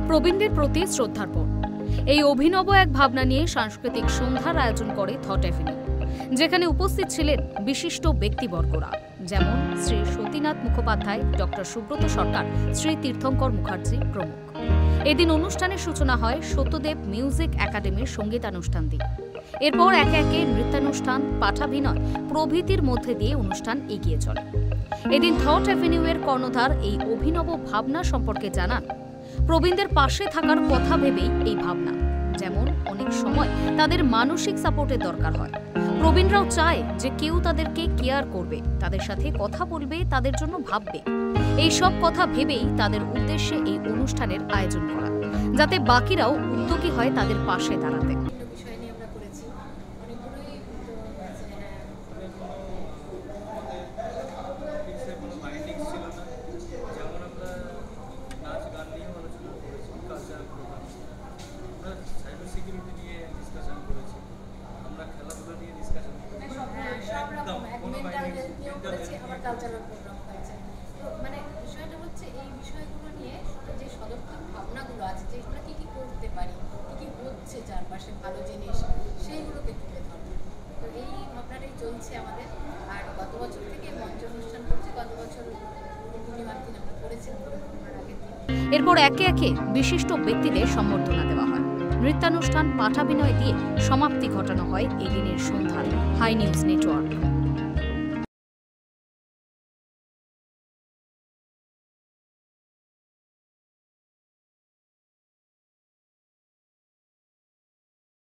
প্রবীণদের প্রতি শ্রদ্ধার্পণ এই অভিনব এক ভাবনা নিয়ে সাংস্কৃতিক সন্ধ্যার আয়োজন করে থট এভিনিউ, যেখানে উপস্থিত ছিলেন বিশিষ্ট ব্যক্তিবর্গরা, যেমন শ্রী সতীনাথ মুখোপাধ্যায়, ডক্টর সুব্রত সরকার, শ্রী তীর্থঙ্কর মুখার্জি প্রমুখ। এদিন অনুষ্ঠানের সূচনা হয় সত্যদেব মিউজিক একাডেমির সঙ্গীতানুষ্ঠান দিয়ে। এরপর একে একে নৃত্যানুষ্ঠান, পাঠাভিনয় প্রভৃতির মধ্যে দিয়ে অনুষ্ঠান এগিয়ে চলে। এদিন থট এভিনিউ এর কর্ণধার এই অভিনব ভাবনা সম্পর্কে জানান, প্রবীণদের পাশে থাকার কথা ভেবেই এই ভাবনা। যেমন অনেক সময় তাদের মানসিক সাপোর্টের দরকার হয়, প্রবীণরাও চায় যে কেউ তাদেরকে কেয়ার করবে, তাদের সাথে কথা বলবে, তাদের জন্য ভাববে। এই সব কথা ভেবেই তাদের উদ্দেশ্যে এই অনুষ্ঠানের আয়োজন করা, যাতে বাকিরাও উদ্যোগী হয় তাদের পাশে দাঁড়াতে। মানে বিষয়টা হচ্ছে এই বিষয়গুলো নিয়ে যে সদর্থক ভাবনাগুলো আছে, যেগুলো কি কি করতে পারি, কি কি হচ্ছে চারপাশে ভালো জিনিস, সেইগুলোকে তুলে ধরবো। তো এই ভাবনাটাই চলছে আমাদের। আর গত বছর থেকে মঞ্চ অনুষ্ঠান করছি। গত বছর পূর্ণিমার দিন আমরা করেছিলাম, পূর্ণিমার আগের দিন। এরপর একে একে বিশিষ্ট ব্যক্তিদের সম্বর্ধনা দেওয়া হয়। নৃত্যানুষ্ঠান, পাঠাভিনয় দিয়ে সমাপ্তি ঘটানো হয় এদিনের সন্ধ্যার। Hi news network.